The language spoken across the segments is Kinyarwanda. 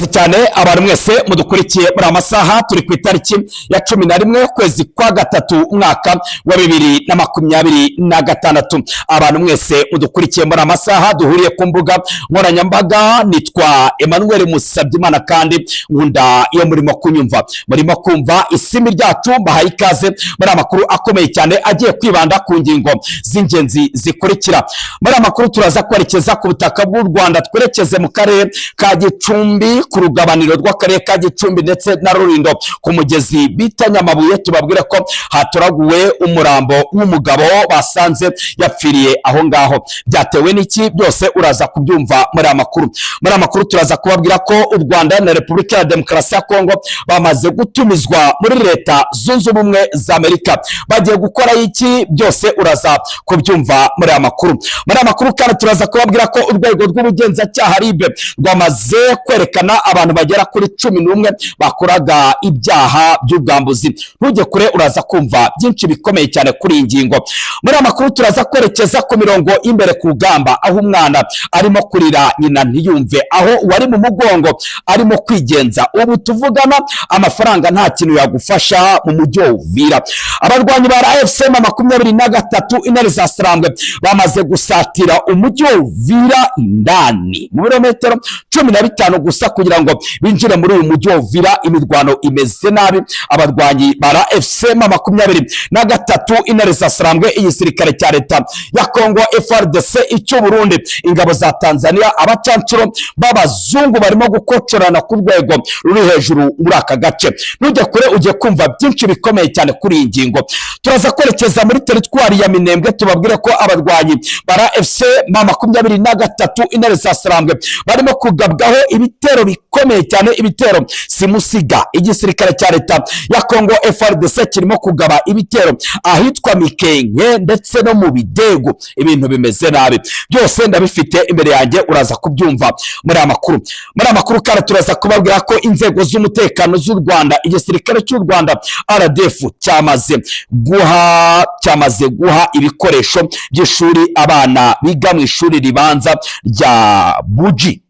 ikaze cyane abantu mwese mudukurikiye muri amasaha turi ku itariki ya 11 kwezi kwa gatatu umwaka wa 2026. Abantu mwese mudukurikiye muri amasaha duhuriye ku mbuga nkoranyambaga, nitwa Emmanuel Musabyimana kandi nkunda iyo murimo kunyumva, murimo kumva isimi ryacu. Bahaye ikaze muri amakuru akomeye cyane agiye kwibanda ku ngingo z'ingenzi zikurikira. Muri amakuru turaza kwerekeza ku butaka bw'u Rwanda, twerekeze mu karere ka Gicumbi, ku rugabaniro rw'akarere ka Gicumbi ndetse na Rulindo ku mugezi bita Nyamabuye. Tubabwire ko hatoraguwe umurambo w'umugabo basanze yapfiriye aho ngaho. Byatewe n'iki? Byose uraza kubyumva muri amakuru. Muri amakuru turaza kubabwira ko u Rwanda na Repubulika ya Demokarasi ya Kongo bamaze gutumizwa muri Leta Zunze Ubumwe za Amerika. Bagiye gukora iki? Byose uraza kubyumva muri amakuru. Muri amakuru kandi turaza kubabwira ko urwego rw'ubugenzacyaha RIB rwamaze kwerekana abantu bagera kuri 11 bakoraga ibyaha by'ubwambuzi. Ntujye kure, uraza kumva byinshi bikomeye cyane kuri iyi ngingo. Muri amakuru turaza kwerekeza ku mirongo imbere ku rugamba, aho umwana arimo kurira nyina ntiyumve, aho wari mu mugongo arimo kwigenza. Ubu tuvugana amafaranga nta kintu yagufasha mu mujyi wa Uvira. Abarwanyi ba LE17I03I2026 intare za Sarambwe bamaze gusatira umujyi wa Uvira Ndani mu birometero 15 gusa kugira ngo binjire muri uyu mujyi wa Uvira. Imirwano imeze nabi. Abarwanyi ba LE17I03I2026 intare za Sarambwe, igisirikare cya leta ya Kongo FARDC, icyo Burundi, ingabo za Tanzania, abacancuro b'abazungu barimo gukocorana ku rwego ruri hejuru muri aka gace. Ntujye kure, ujye kumva byinshi bikomeye cyane kuri iyi ngingo. Turaza kwerekeza muri teritwari ya Minembwe, tubabwire ko abarwanyi ba LE17I03I2026 intare za Sarambwe barimo kugabwaho ibitero bikomeye cyane, ibitero simusiga. Igisirikare cya leta ya Kongo FARDC kirimo kugaba ibitero ahitwa Mikenke ndetse no mu Bidego. Ibintu bimeze nabi. Byose ndabifite imbere yanjye, uraza kubyumva muri amakuru. Muri amakuru kandi turaza kubabwira ko inzego z'umutekano z'u Rwanda, igisirikare cy'u Rwanda RDF cyamaze guha ibikoresho by'ishuri abana biga mu ishuri ribanza rya Buji.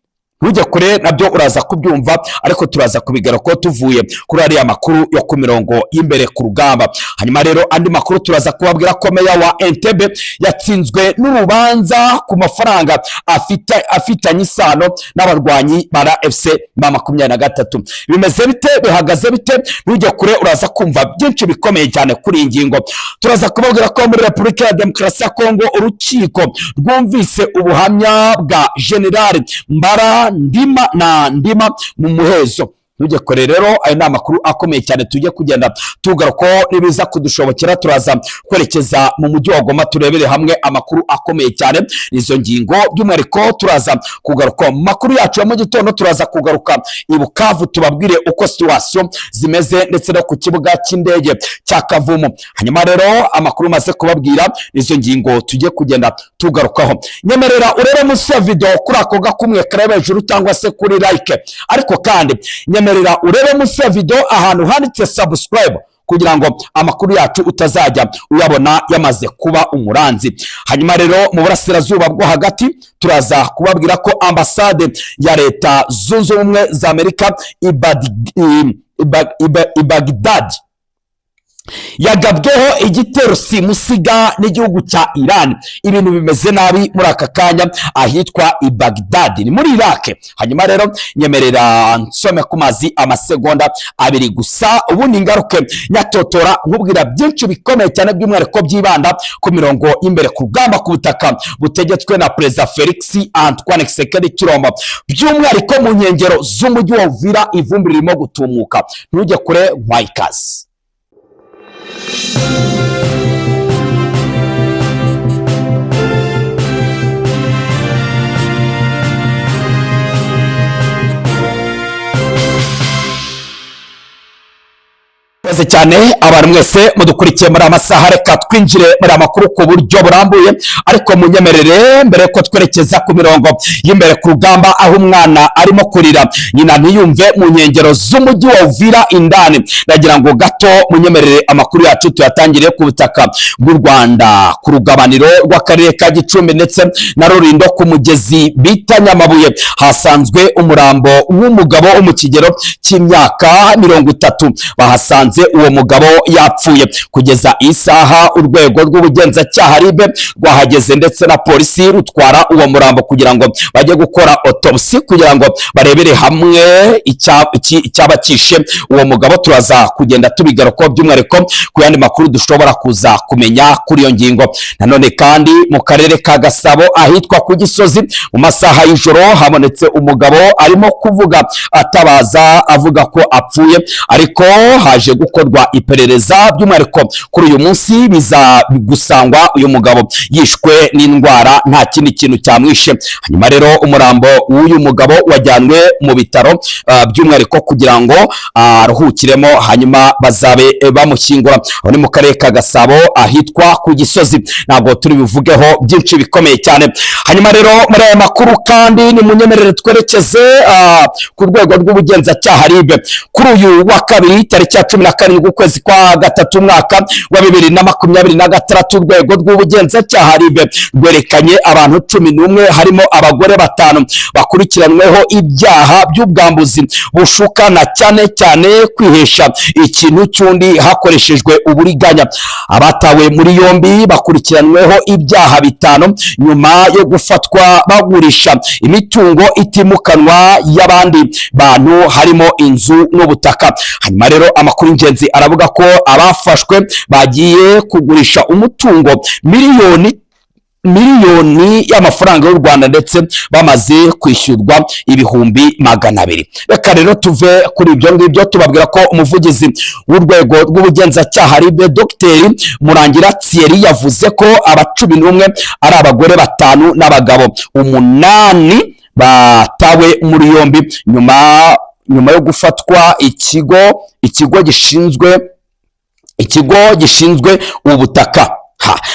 Ntujye kure, nabyo uraza kubyumva, ariko turaza kubigara ko tuvuye kuri ariya makuru yo ku mirongo y'imbere ku rugamba. Hanyuma rero andi makuru turaza kubabwira ko meya wa Entebbe yatsinzwe n'urubanza ku mafaranga afitanye isano n'abarwanyi ba LE17I03I2026. Bimeze bite? Bihagaze bite? Ntujye kure, uraza kumva byinshi bikomeye cyane kuri iyi ngingo. Turaza kubabwira ko muri Repubulika ya Demokarasi ya Kongo urukiko rwumvise ubuhamya bwa General Mbara Ndima mu muhezo. Ntujye kure rero, ayo ni amakuru akomeye cyane tujye kugenda tugaruka nibiza kudushobokera. Turaza kwerekeza mu mujyi wa Goma turebere hamwe amakuru akomeye cyane izo ngingo. By'umwihariko turaza kugaruka mu makuru yacu ya mu gitondo, turaza kugaruka i Bukavu tubabwire uko situation zimeze ndetse no ku kibuga cy'indege cya Kavumu. Hanyuma rero amakuru maze kubabwira izo ngingo tujye kugenda tugarukaho. Nyemerera urebe munsi ya video kuri ako gakumwe kareba hejuru cyangwa se kuri like, ariko kandi nyemerera urebe munsi ya video ahantu handitse subscribe kugira ngo amakuru yacu utazajya uyabona yamaze kuba umuranzi. Hanyuma rero mu burasirazuba bwo hagati turaza kubabwira ko ambasade ya Leta Zunze Ubumwe za Amerika i Baghdad yagabweho igitero simusiga n'igihugu cya Iran. Ibintu bimeze nabi muri aka kanya ahitwa i Baghdad ni muri Iraq. Hanyuma rero nyemerera nsome ku mazi amasegonda 2 gusa, ubundi ngaruke nyatotora nkubwira byinshi bikomeye cyane by'umwihariko byibanda ku mirongo imbere ku rugamba ku butaka butegetswe na Perezida Felix Antoine Tshisekedi Tshilombo, by'umwihariko mu nkengero z'umujyi wa Uvira. Ivumbi ririmo gutumuka. Ntujye kure, nkwaikaze. Murakoze cyane abantu mwese mudukurikiye muri amasaha, reka twinjire muri amakuru ku buryo burambuye, ariko munyemerere mbere ko twerekeza ku mirongo y'imbere ku rugamba aho umwana arimo kurira nyina ntiyumve mu nkengero z'umujyi wa Uvira Indani. Nagira ngo gato munyemerere amakuru yacu tuyatangiriye ku butaka bw'u Rwanda ku rugabaniro rw'akarere ka Gicumbi ndetse na Rulindo ku mugezi bita Nyamabuye hasanzwe umurambo w'umugabo wo mu kigero cy'imyaka 30. Bahasanze uwo mugabo yapfuye. Kugeza isaha urwego rw'ubugenzacyaha ribe rwahageze ndetse na polisi rutwara uwo murambo kugira ngo bajye gukora autopsy kugira ngo barebere hamwe icyaba kishe uwo mugabo. Turaza kugenda tubigaruka by'umwihariko ku yandi makuru dushobora kuza kumenya kuri iyo ngingo. Nanone kandi mu karere ka Gasabo ahitwa ku Gisozi mu masaha y'ijoro habonetse umugabo arimo kuvuga atabaza avuga ko apfuye, ariko haje gukorwa iperereza by'umwihariko kuri uyu munsi biza gusangwa uyu mugabo yishwe n'indwara nta kindi kintu cyamwishe. Hanyuma rero umurambo w'uyu mugabo wajyanwe mu bitaro by'umwihariko kugira ngo aruhukiremo hanyuma bazabe bamushyingura. Aho ni mu karere ka Gasabo ahitwa ku Gisozi, ntabwo turi bivugeho byinshi bikomeye cyane. Hanyuma rero muri aya makuru kandi ni munyemerere twerekeze ku rwego rw'ubugenzacyaha ribe kuri uyu wa kabiri tariki ya 17 ukwezi kwa gatatu mwaka wa 2026. Urwego rw'ubugenzacyaha ribe rwerekanye abantu 11 harimo abagore 5 bakurikiranweho ibyaha by'ubwambuzi bushukana cyane cyane kwihesha ikintu cyundi hakoreshejwe uburiganya. Abatawe muri yombi bakurikiranweho ibyaha 5 nyuma yo gufatwa bagurisha imitungo itimukanwa y'abandi bantu harimo inzu n'ubutaka. Hanyuma rero amakuru ingenzi aravuga ko abafashwe bagiye kugurisha umutungo miliyoni y'amafaranga y'u Rwanda ndetse bamaze kwishyurwa ibihumbi 200. Reka rero tuve kuri ibyo ngibyo tubabwira ko umuvugizi w'urwego rw'ubugenzacyaha ribe Dr. Murangira Thierry yavuze ko aba 11 ari abagore 5 n'abagabo 8 batawe muri yombi nyuma yo gufatwa ikigo gishinzwe ubutaka.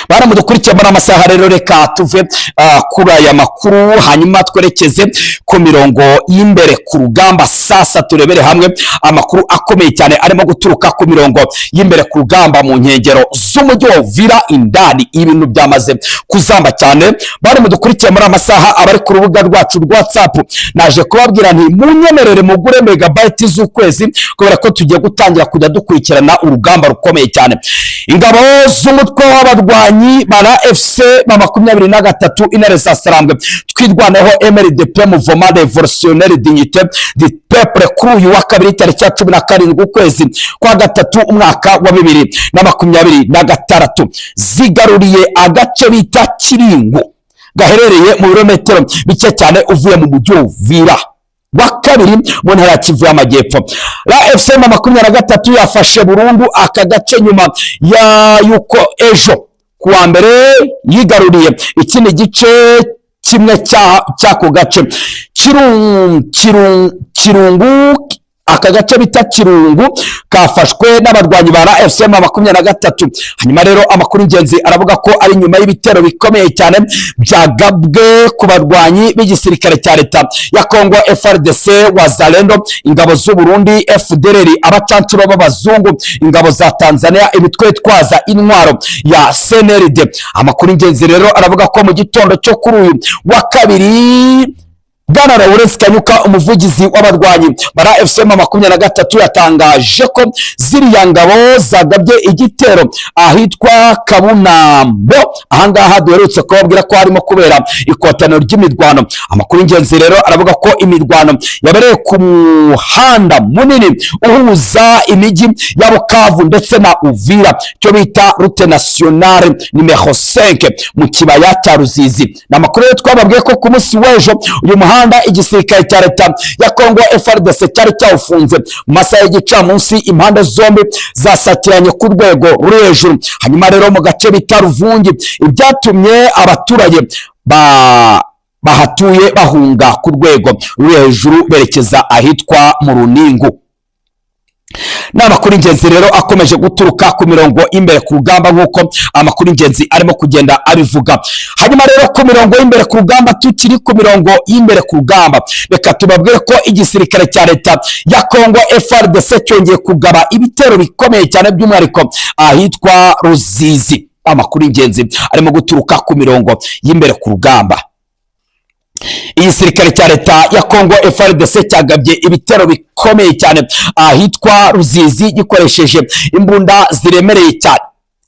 Baramudukurikiye muri amasaha rero reka tuve kuri aya makuru hanyuma twerekeze ku mirongo y'imbere ku rugamba. Sasa turebere hamwe amakuru akomeye cyane arimo guturuka ku mirongo y'imbere ku rugamba mu nkengero z'umujyi wa Uvira Indani. Ibintu byamaze kuzamba cyane. Baramudukurikiye muri amasaha abari ku rubuga rwacu rwa WhatsApp, naje kubabwira nti munyemerere mugure megabyte z'ukwezi kubera ko tugiye gutangira kujya dukurikirana urugamba rukomeye cyane. Ingabo z'umutwe w'abarwanyi bara FC 23 intare za Sarambwe twirwanaho MRDP Mouvement Révolutionnaire Dignité du Peuple kuri uyu wa kabiri tariki ya 17 ukwezi kwa gatatu umwaka wa 2026 zigaruriye agace bita Kiringo gaherereye mu birometero bike cyane uvuye mu mujyi wa Uvira wa kabiri mu ntara ya Kivu y'Amajyepfo. FC 23 yafashe burundu aka gace nyuma yuko ejo kuwa mbere yigaruriye ikindi gice kimwe cy'ako gace Kirungu. Aka gace bita Kirungu kafashwe n'abarwanyi ba FC 23. Hanyuma rero amakuru ingenzi aravuga ko ari nyuma y'ibitero bikomeye cyane byagabwe ku barwanyi b'igisirikare cya leta ya Kongo FARDC, Wazalendo, ingabo z'u Burundi, FDLR, abacancuro b'abazungu, ingabo za Tanzania, imitwe twaza intwaro ya CNRD. Amakuru ingenzi rero aravuga ko mu gitondo cyo kuri uyu wa kabiri Bwana Lawrence Kanyuka umuvugizi w'abarwanyi bara FC 23 yatangaje ko ziriya ngabo zagabye igitero ahitwa Kabunambo. Ahangaha duherutse kubabwira ko harimo kubera ikotano ry'imirwano. Amakuru ingenzi rero aravuga ko imirwano yabereye ku muhanda munini uhuza imijyi ya Bukavu ndetse na Uvira cyo bita route nationale numero 5 mu kibaya cya Ruzizi. Namakuru twababwiye ko ku munsi w'ejo uyu muhanda igisirikare cya leta ya Kongo FARDC cyari cyawufunze mu masaha y'igicamunsi. Impande zombi zasakiranye ku rwego ruri hejuru. Hanyuma rero mu gace bita Ruvungi ibyatumye abaturage bahatuye bahunga ku rwego ruri hejuru berekeza ahitwa mu Runingu. n'amakuru ingenzi rero akomeje guturuka ku mirongo imbere ku rugamba nk'uko amakuru ingenzi arimo kugenda abivuga. Hanyuma rero ku mirongo imbere ku rugamba, tukiri ku mirongo imbere ku rugamba, reka tubabwire ko igisirikare cya leta ya Kongo FARDC cyongeye kugaba ibitero bikomeye cyane by'umwihariko ahitwa Ruzizi. Amakuru ingenzi arimo guturuka ku mirongo y'imbere ku rugamba. Igisirikare cya leta ya Kongo FARDC cyagabye ibitero bikomeye cyane ahitwa Ruzizi gikoresheje imbunda ziremereye cyane.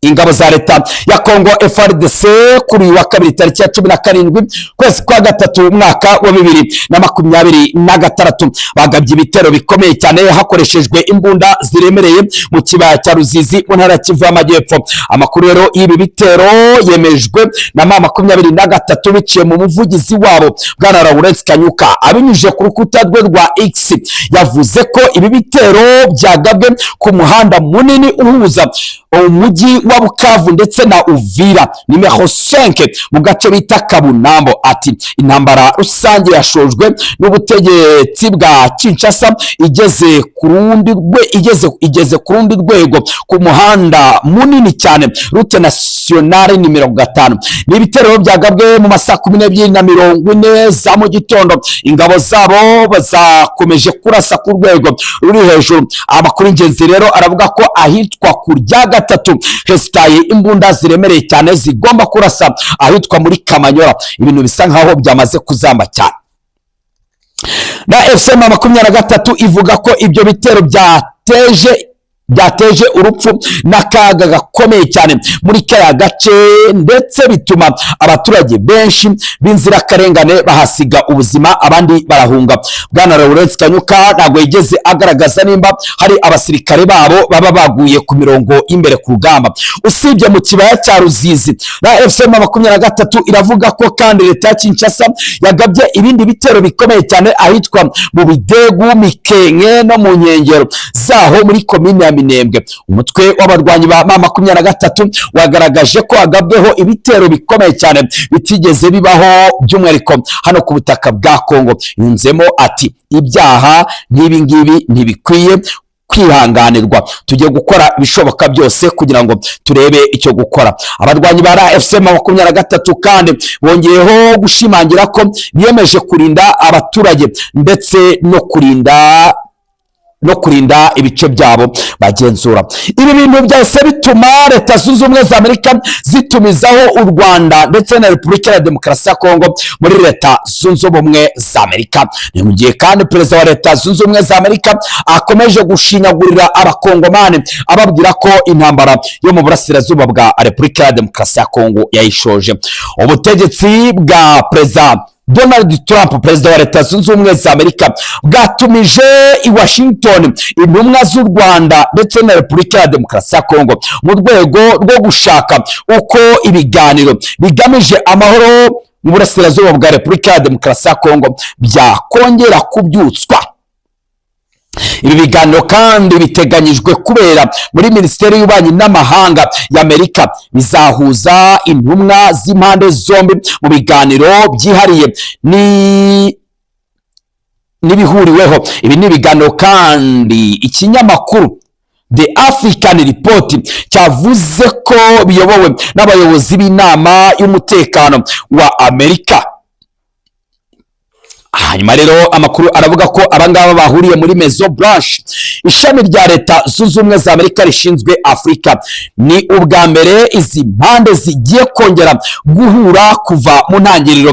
Ingabo za leta ya Kongo FARDC kuri uyu wa kabiri tariki ya 17 kwezi kwa gatatu mwaka wa 2026 bagabye ibitero bikomeye cyane hakoreshejwe imbunda ziremereye mu kibaya cya Ruzizi mu ntara ya Kivu y'Amajyepfo. Amakuru rero y'ibi bitero yemejwe na M23 biciye mu muvugizi wabo Bwana Lawrence Kanyuka abinyujije ku rukuta rwe rwa X. Yavuze ko ibi bitero byagabwe ku muhanda munini uhuza umujyi wa Bukavu ndetse na Uvira nimero 5 mu gace bita Kabunambo. Ati intambara rusange yashojwe n'ubutegetsi bwa Kinshasa igeze ku rundi rwego ku muhanda munini cyane route nationale nimero 5. N'ibitero byagabwe mu masaha 12:40 za mu gitondo. Ingabo zabo bazakomeje kurasa ku rwego ruri hejuru. Amakuru ingenzi rero aravuga ko ahitwa kurya gatatu hesitaye imbunda ziremereye cyane zigomba kurasa ahitwa muri Kamanyora. Ibintu bisa nkaho byamaze kuzamba cyane. Na FCM23 ivuga ko ibyo bitero byateje urupfu n'akaga gakomeye cyane muri kaya gace, ndetse bituma abaturage benshi b'inzirakarengane bahasiga ubuzima abandi barahunga. Bwana Lawrence Kanyuka ntabwo yigeze agaragaza nimba hari abasirikare babo baba baguye ku mirongo imbere ku rugamba usibye mu kibaya cya Ruzizi. Na FCM23 iravuga ko kandi leta ya Kinshasa yagabye ibindi bitero bikomeye cyane ahitwa mu Bidegu, Mikenke no mu nkengero zaho muri komine ya Minembwe. Umutwe w'abarwanyi ba M23 wagaragaje ko agabweho ibitero bikomeye cyane bitigeze bibaho by'umwihariko hano ku butaka bwa Kongo. Yunzemo ati ibyaha nk'ibi ngibi ntibikwiye kwihanganirwa, tugiye gukora ibishoboka byose kugira ngo turebe icyo gukora. Abarwanyi ba FCM23 kandi bongeyeho gushimangira ko biyemeje kurinda abaturage ndetse no kurinda ibice byabo bagenzura. Ibi bintu byose bituma leta zunze ubumwe za Amerika zitumizaho u Rwanda ndetse na Repubulika ya Demokarasi ya Kongo muri leta zunze ubumwe za Amerika. Ni mu gihe kandi perezida wa leta zunze ubumwe za Amerika akomeje gushinyagurira abakongomani ababwira ko intambara yo mu burasirazuba bwa Repubulika ya Demokarasi ya Kongo yayishoje. Ubutegetsi bwa perezida Donald Trump, perezida wa leta zunze ubumwe za Amerika, bwatumije i Washington intumwa z'u Rwanda ndetse na Repubulika ya Demokarasi ya Kongo mu rwego rwo gushaka uko ibiganiro bigamije amahoro mu burasirazuba bwa Repubulika ya Demokarasi ya Kongo byakongera kubyutswa. Ibi biganiro kandi biteganyijwe kubera muri Minisiteri y'Ububanyi n'Amahanga y'Amerika. Bizahuza intumwa z'impande zombi mu biganiro byihariye n'ibihuriweho. Ibi ni ibiganiro kandi ikinyamakuru The African Report cyavuze ko biyobowe n'abayobozi b'inama y'umutekano wa Amerika. Hanyuma rero amakuru aravuga ko abangaba bahuriye muri Maison Blanche, ishami rya leta zunze ubumwe za Amerika rishinzwe Afrika. Ni ubwa mbere izi mpande zigiye kongera guhura kuva mu ntangiriro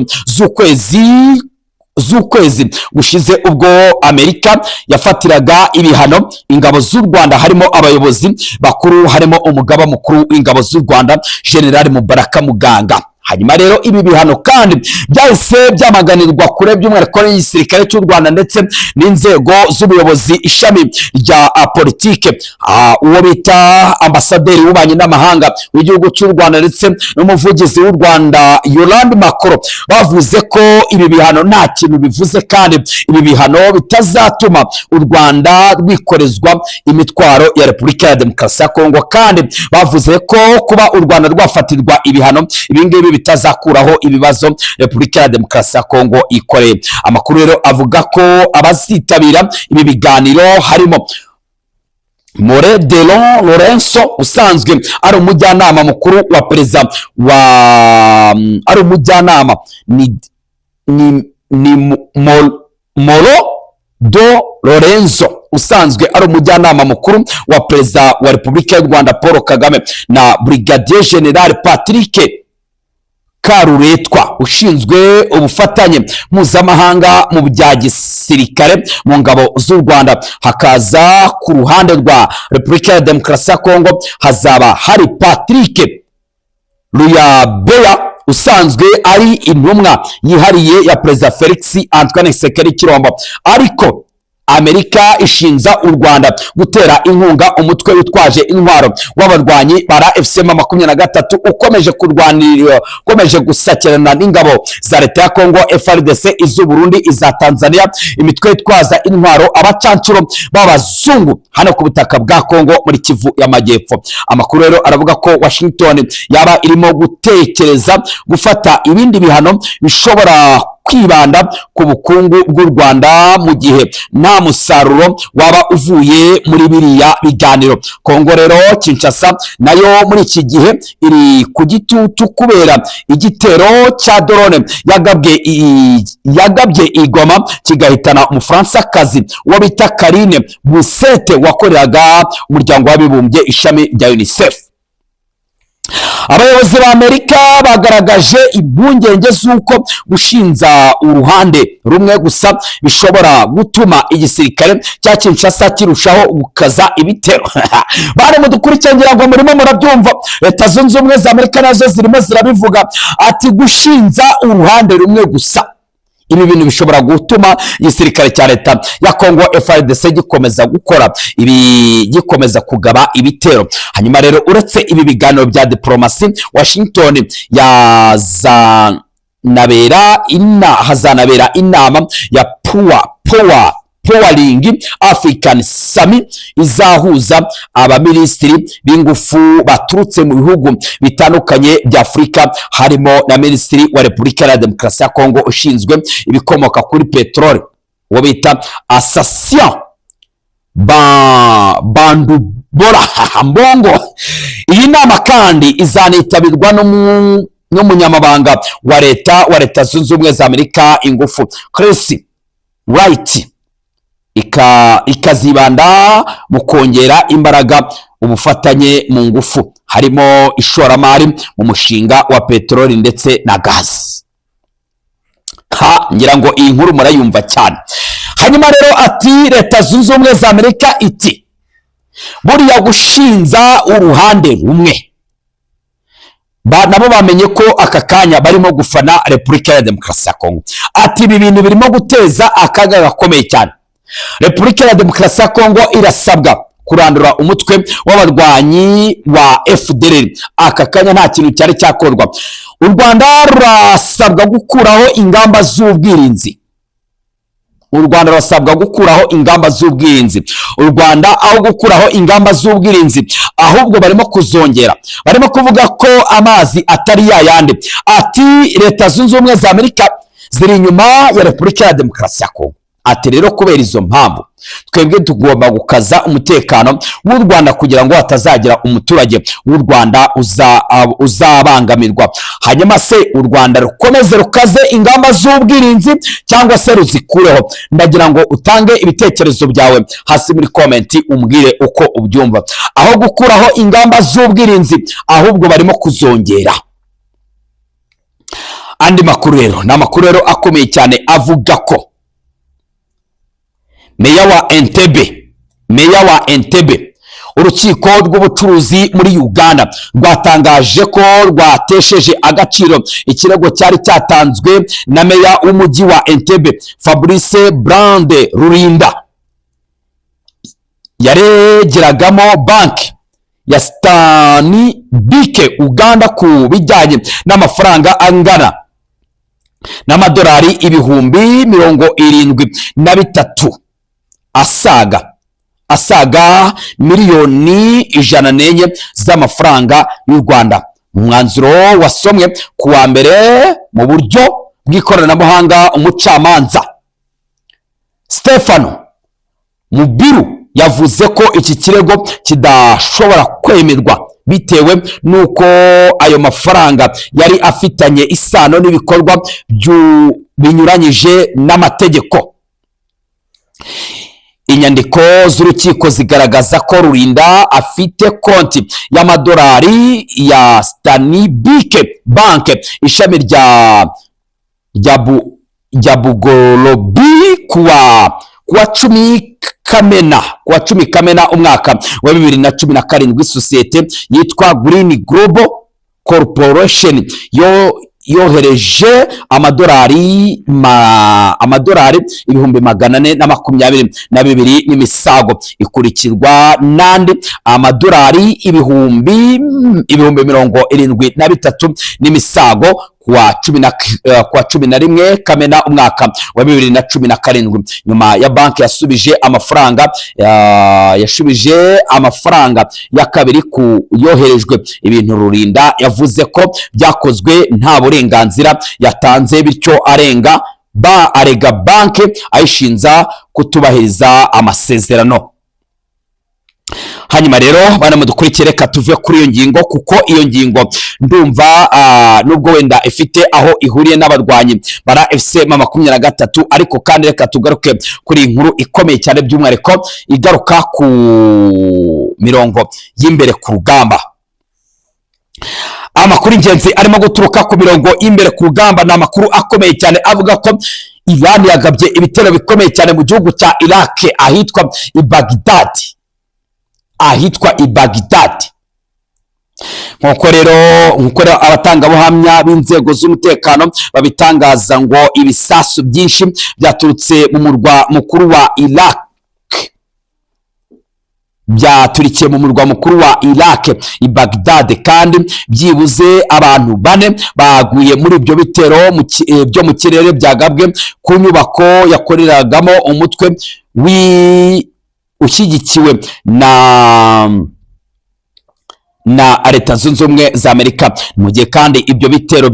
z'ukwezi gushize ubwo Amerika yafatiraga ibihano ingabo z'u Rwanda, harimo abayobozi bakuru, harimo umugaba mukuru w'ingabo z'u Rwanda General Mubaraka Muganga. Hanyuma rero ibi bihano kandi byahise byamaganirwa kure by'umwihariko n'igisirikare cy'u Rwanda ndetse n'inzego z'ubuyobozi ishami rya politike. Uwo bita ambasaderi w'ububanyi n'amahanga w'igihugu cy'u Rwanda ndetse n'umuvugizi w'u Rwanda Yolande Makoro bavuze ko ibi bihano nta kintu bivuze kandi ibi bihano bitazatuma u Rwanda rwikorezwa imitwaro ya Repubulika ya Demokarasi ya Kongo, kandi bavuze ko kuba u Rwanda rwafatirwa ibihano ibingibi bitazakuraho ibibazo Repubulika ya Demokarasi ya Kongo ikoreye. Amakuru rero avuga ko abazitabira ibi biganiro harimo More de Lorenzo usanzwe ari umujyanama mukuru wa perezida wa ari umujyanama ni Moro do Lorenzo usanzwe ari umujyanama mukuru wa perezida wa Repubulika y'u Rwanda Paul Kagame na Brigadier General Patrick Karuretwa ushinzwe ubufatanye mpuzamahanga mu bya gisirikare mu ngabo z'u Rwanda. Hakaza ku ruhande rwa Repubulika ya Demokarasi ya Kongo hazaba hari Patrick Luyabeya usanzwe ari intumwa yihariye ya perezida Felix Antoine Tshisekedi Chilombo. Ariko Amerika ishinza u Rwanda gutera inkunga umutwe witwaje intwaro w'abarwanyi bara FC23 ukomeje gusakirana n'ingabo za leta ya Kongo FARDC, iz'u Burundi, iza Tanzania, imitwe yitwaza intwaro abacancuro b'abazungu hano ku butaka bwa Kongo muri Kivu y'Amajyepfo. Amakuru rero aravuga ko Washington yaba irimo gutekereza gufata ibindi bihano bishobora kwibanda ku bukungu bw'u Rwanda mu gihe nta musaruro waba uvuye muri biriya biganiro. Kongo rero Kinshasa nayo muri iki gihe iri ku gitutu kubera igitero cya drone yagabye igoma kigahitana Umufaransakazi uwo bita Karine Busete wakoreraga umuryango w'abibumbye ishami rya UNICEF. Abayobozi ba Amerika bagaragaje impungenge z'uko gushinza uruhande rumwe gusa bishobora gutuma igisirikare cya Kinshasa kirushaho gukaza ibitero. Bari mu dukurikirana ngo murimo murabyumva, Leta Zunze Ubumwe za Amerika nazo zirimo zirabivuga ati gushinza uruhande rumwe gusa ibi bintu bishobora gutuma igisirikare cya leta ya Kongo FARDC gikomeza gukora gikomeza kugaba ibitero. Hanyuma rero uretse ibi biganiro bya diplomasi, Washington hazanabera inama ya Powering African Summit izahuza abaminisitiri b'ingufu baturutse mu bihugu bitandukanye bya Afurika, harimo na minisitiri wa Repubulika ya Demokarasi ya Kongo ushinzwe ibikomoka kuri peteroli uwo bita Association Bandubora Mbongo. Iyi nama kandi izanitabirwa n'umunyamabanga wa Leta Zunze Ubumwe za Amerika ingufu Chris Wright, ikazibanda mu kongera imbaraga ubufatanye mu ngufu, harimo ishoramari mu mushinga wa peteroli ndetse na gazi. Ngira ngo iyi nkuru murayumva cyane. Hanyuma rero ati Leta Zunze Ubumwe za Amerika iti buriya gushinza uruhande rumwe nabo bamenye ko aka kanya barimo gufana Repubulika ya Demokarasi ya Kongo. Ati ibi bintu birimo guteza akaga gakomeye cyane. Repubulika ya Demokarasi ya Kongo irasabwa kurandura umutwe w'abarwanyi wa FDLR. Aka kanya nta kintu cyari cyakorwa. U Rwanda rurasabwa gukuraho ingamba z'ubwirinzi. U Rwanda rurasabwa gukuraho ingamba z'ubwirinzi. U Rwanda aho gukuraho ingamba z'ubwirinzi ahubwo barimo kuzongera. Barimo kuvuga ko amazi atari yayandi. Ati Leta Zunze Ubumwe za Amerika ziri inyuma ya Repubulika ya Demokarasi ya Kongo. Ati rero kubera izo mpamvu twebwe tugomba gukaza umutekano w'u Rwanda kugira ngo hatazagira umuturage w'u Rwanda uzabangamirwa. Hanyuma se u Rwanda rukomeze rukaze ingamba z'ubwirinzi cyangwa se ruzikureho? Ndagira ngo utange ibitekerezo byawe hasi muri comment umbwire uko ubyumva. Aho gukuraho ingamba z'ubwirinzi ahubwo barimo kuzongera. Andi makuru rero ni amakuru rero akomeye cyane avuga ko Meya wa Entebbe urukiko rw'ubucuruzi muri Uganda rwatangaje ko rwatesheje agaciro ikirego cyari cyatanzwe na meya w'umujyi wa Entebbe Fabrice Brande Rurinda yaregeragamo banki ya Stanbic Uganda ku bijyanye n'amafaranga angana n'amadolari ibihumbi 73 asaga miliyoni 104 z'amafaranga y'u Rwanda. Umwanzuro wasomwe ku wa mbere mu buryo bw'ikoranabuhanga, umucamanza Stefano Mubiru yavuze ko iki kirego kidashobora kwemerwa bitewe nuko ayo mafaranga yari afitanye isano n'ibikorwa binyuranyije n'amategeko. Inyandiko z'urukiko zigaragaza ko Rulinda afite konti y'amadolari ya Stanbic Bank ishami rya Bugolobi kuwa 10 Kamena umwaka wa 2017 isosiyete yitwa Green Global Corporation yohereje amadolari 422 n'imisago, ikurikirwa n'andi amadolari 73 n'imisago kuwa 11 Kamena umwaka wa 2017. Nyuma ya banki yashubije amafaranga ya kabiri ku yoherejwe. Ibintu Rulinda yavuze ko byakozwe nta burenganzira yatanze, bityo arega banki ayishinza kutubahiriza amasezerano. Hanyuma rero bana mudukurikire, reka tuve kuri iyo ngingo kuko iyo ngingo ndumva nubwo wenda ifite aho ihuriye n'abarwanyi bara FC23, ariko kandi reka tugaruke kuri inkuru ikomeye cyane by'umwihariko igaruka ku mirongo y'imbere ku rugamba. Amakuru ingenzi arimo guturuka ku mirongo y'imbere ku rugamba ni amakuru akomeye cyane avuga ko Iran yagabye ibitero bikomeye cyane mu gihugu cya Iraq ahitwa i Baghdad. Nkuko rero abatangabuhamya b'inzego z'umutekano babitangaza ngo ibisasu byinshi byaturutse mu murwa mukuru wa Iraq i Baghdad, kandi byibuze abantu 4 baguye muri ibyo bitero byo mu kirere byagabwe ku nyubako yakoreragamo umutwe ushyigikiwe na Leta Zunze Ubumwe za Amerika. Mu gihe kandi ibyo bitero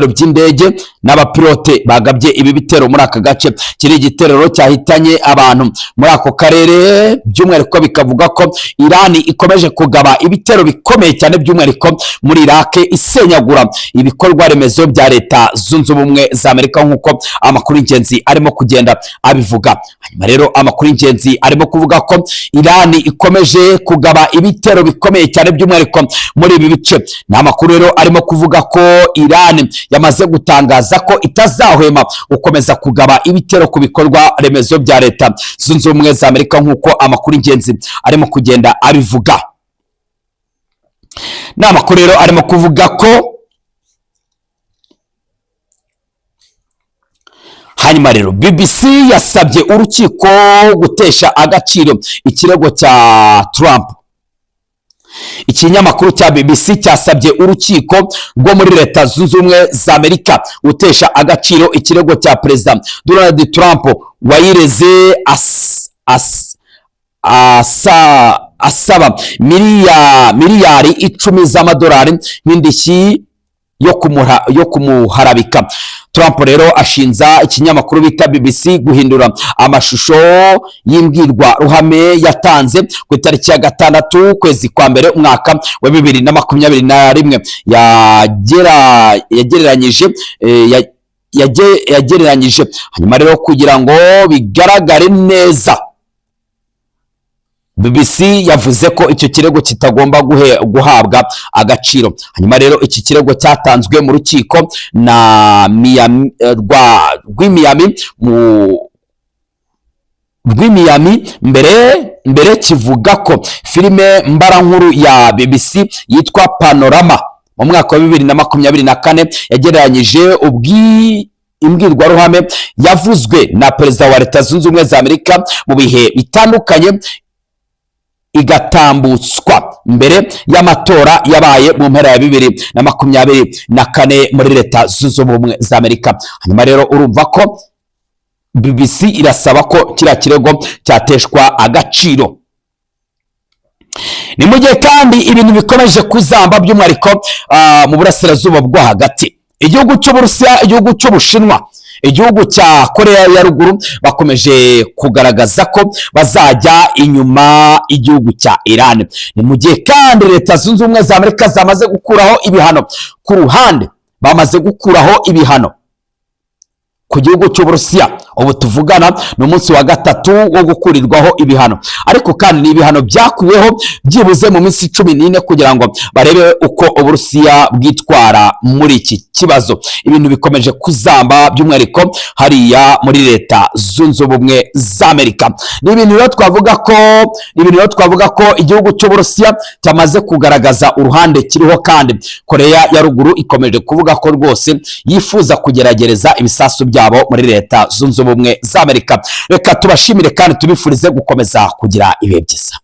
by'indege n'abapilote bagabye ibi bitero muri aka gace, kiri igiterero cyahitanye abantu muri ako karere. By'umwihariko bikavuga ko Iran ikomeje kugaba ibitero bikomeye cyane by'umwihariko muri Iraq, isenyagura ibikorwa remezo bya Leta Zunze Ubumwe za Amerika nk'uko amakuru ingenzi arimo kugenda abivuga. Hanyuma rero amakuru ingenzi arimo kuvuga ko Iran ikomeje kugaba ibitero bikomeye cyane by'umwihariko muri ibi bice. Ni amakuru rero arimo kuvuga ko Iran yamaze gutangaza ko itazahwema gukomeza kugaba ibitero ku bikorwa remezo bya Leta Zunze Ubumwe za Amerika nk'uko amakuru ingenzi arimo kugenda abivuga. Ni amakuru rero arimo kuvuga ko hanyuma rero BBC yasabye urukiko gutesha agaciro ikirego cya Trump. Ikinyamakuru cya BBC cyasabye urukiko rwo muri Leta Zunze Ubumwe za Amerika gutesha agaciro ikirego cya Perezida Donald Trump wayireze asaba miliyari 10 z'amadolari nk'indishyi yo kumuharabika. Trump rero ashinza ikinyamakuru bita BBC guhindura amashusho y'imbwirwaruhame yatanze ku itariki ya 6 kwezi kwa mbere umwaka wa 2021. Yagereranyije hanyuma rero kugira ngo bigaragare neza. BBC yavuze ko icyo kirego kitagomba guhabwa agaciro. Hanyuma rero iki kirego cyatanzwe mu rukiko na Miami mbere kivuga ko filime mbarankuru ya BBC yitwa Panorama mu mwaka wa 2024 yagereranyije imbwirwaruhame yavuzwe na Perezida wa Leta Zunze Ubumwe za Amerika mu bihe bitandukanye, igatambutswa mbere y'amatora yabaye mu mpera ya 2024 muri Leta Zunze Ubumwe za Amerika. Hanyuma rero urumva ko BBC irasaba ko kiriya kirego cyateshwa agaciro. Ni mu gihe kandi ibintu bikomeje kuzamba by'umwihariko mu burasirazuba bwo hagati. Igihugu cy'Uburusiya, igihugu cy'Ubushinwa igihugu cya Korea ya ruguru bakomeje kugaragaza ko bazajya inyuma igihugu cya Iran. Ni mu gihe kandi leta zunze ubumwe za Amerika zamaze gukuraho ibihano ku ruhande, bamaze gukuraho ibihano ku gihugu cy'Uburusiya. Ubu tuvugana ni umunsi wa gatatu wo gukurirwaho ibihano, ariko kandi ni ibihano byakuweho byibuze mu minsi 14 kugira ngo barebe uko Uburusiya bwitwara muri iki kibazo. Ibintu bikomeje kuzamba by'umwihariko hariya muri leta zunze ubumwe za Amerika. Ni ibintu rero twavuga ko igihugu cy'Uburusiya cyamaze kugaragaza uruhande kiriho, kandi Korea ya ruguru ikomeje kuvuga ko rwose yifuza kugeragereza ibisasu byabo muri leta zunze ubumwe za Amerika. Reka tubashimire kandi tubifurize gukomeza kugira ibihe byiza.